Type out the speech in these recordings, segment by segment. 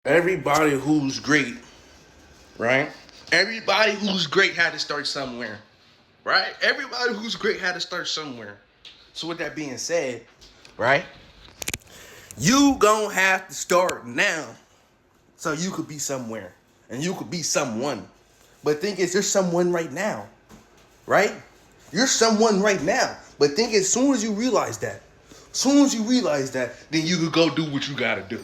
Everybody who's great, right? Everybody who's great had to start somewhere, right? Everybody who's great had to start somewhere. So with that being said, right? You gonna have to start now so you could be somewhere and you could be someone. But think is there's someone right now, right? You're someone right now. But think as soon as you realize that, then you could go do what you gotta do.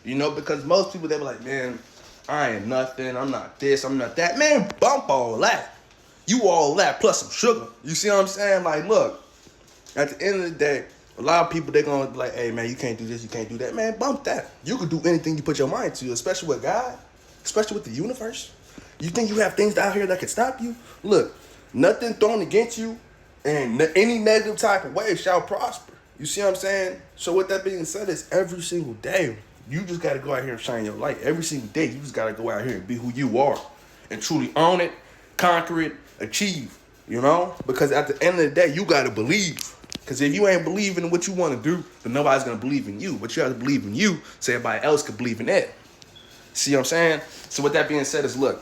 You know, because most people they be like, man, I ain't nothing, I'm not this, I'm not that. Man, bump all that. You all that plus some sugar. You see what I'm saying? Like, look, at the end of the day, a lot of people they gonna be like, hey man, you can't do this, you can't do that. Man, bump that. You can do anything you put your mind to, especially with God, especially with the universe. You think you have things out here that can stop you? Look, nothing thrown against you and any negative type of way shall prosper. You see what I'm saying? So with that being said, it's every single day. You just got to go out here and shine your light. Every single day, you just got to go out here and be who you are and truly own it, conquer it, achieve, you know? Because at the end of the day, you got to believe. Because if you ain't believing in what you want to do, then nobody's going to believe in you. But you have to believe in you so everybody else can believe in it. See what I'm saying? So with that being said, is look,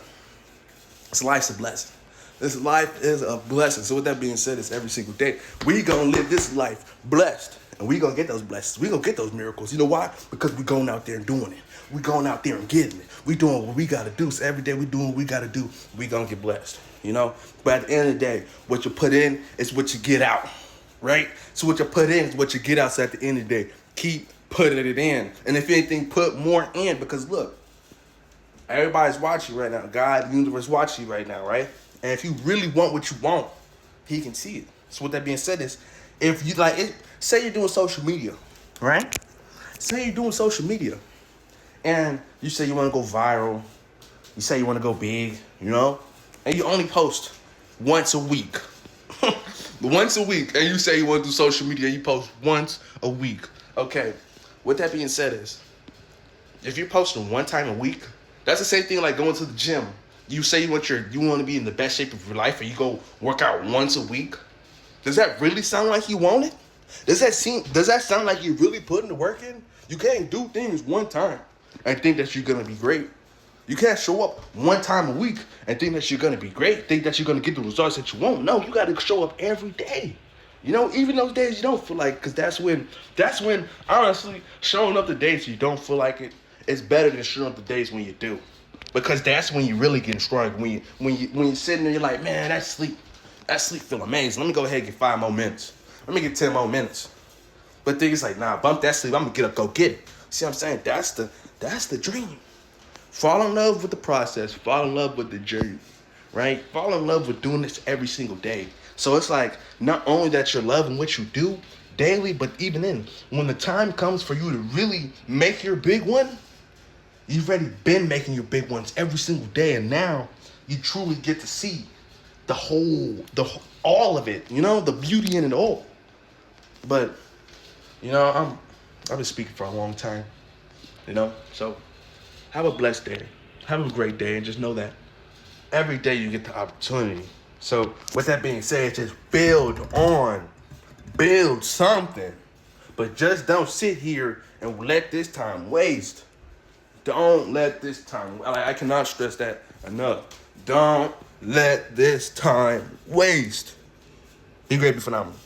this life's a blessing. This life is a blessing. So with that being said, it's every single day. We gonna live this life blessed. And we gonna get those blessings. We gonna get those miracles. You know why? Because we going out there and doing it. We going out there and getting it. We doing what we gotta do. So every day we doing what we gotta do. We gonna get blessed. You know? But at the end of the day, what you put in is what you get out. Right? So what you put in is what you get out. So at the end of the day, keep putting it in. And if anything, put more in. Because look, everybody's watching right now. God, the universe watching you right now, right? And if you really want what you want, he can see it. So with that being said is, if you like it, say you're doing social media, right? Say you're doing social media and you say you want to go viral. You say you want to go big, you know? And you only post once a week. Once a week. And you say you want to do social media and you post once a week. Okay. With that being said is, if you're posting one time a week, that's the same thing like going to the gym. You say you want to be in the best shape of your life and you go work out once a week. Does that really sound like you want it? Does that sound like you're really putting the work in? You can't do things one time and think that you're gonna be great. You can't show up one time a week and think that you're gonna be great, think that you're gonna get the results that you want. No, you gotta show up every day. You know, even those days you don't feel like, because that's when honestly, showing up the days you don't feel like it is better than showing up the days when you do. Because that's when you really get strong. When you're sitting there, you're like, man, that sleep feel amazing. Let me go ahead and get 5 more minutes. Let me get 10 more minutes. But things like, nah, bump that sleep. I'm gonna get up, go get it. See what I'm saying? That's the dream. Fall in love with the process. Fall in love with the journey, right? Fall in love with doing this every single day. So it's like, not only that you're loving what you do daily, but even then, when the time comes for you to really make your big one, you've already been making your big ones every single day, and now you truly get to see all of it, you know, the beauty in it all. But, you know, I've been speaking for a long time, you know, so have a blessed day. Have a great day, and just know that every day you get the opportunity. So with that being said, just build something, but just don't sit here and let this time waste. Don't let this time, I cannot stress that enough. Don't let this time waste. Be great, be phenomenal.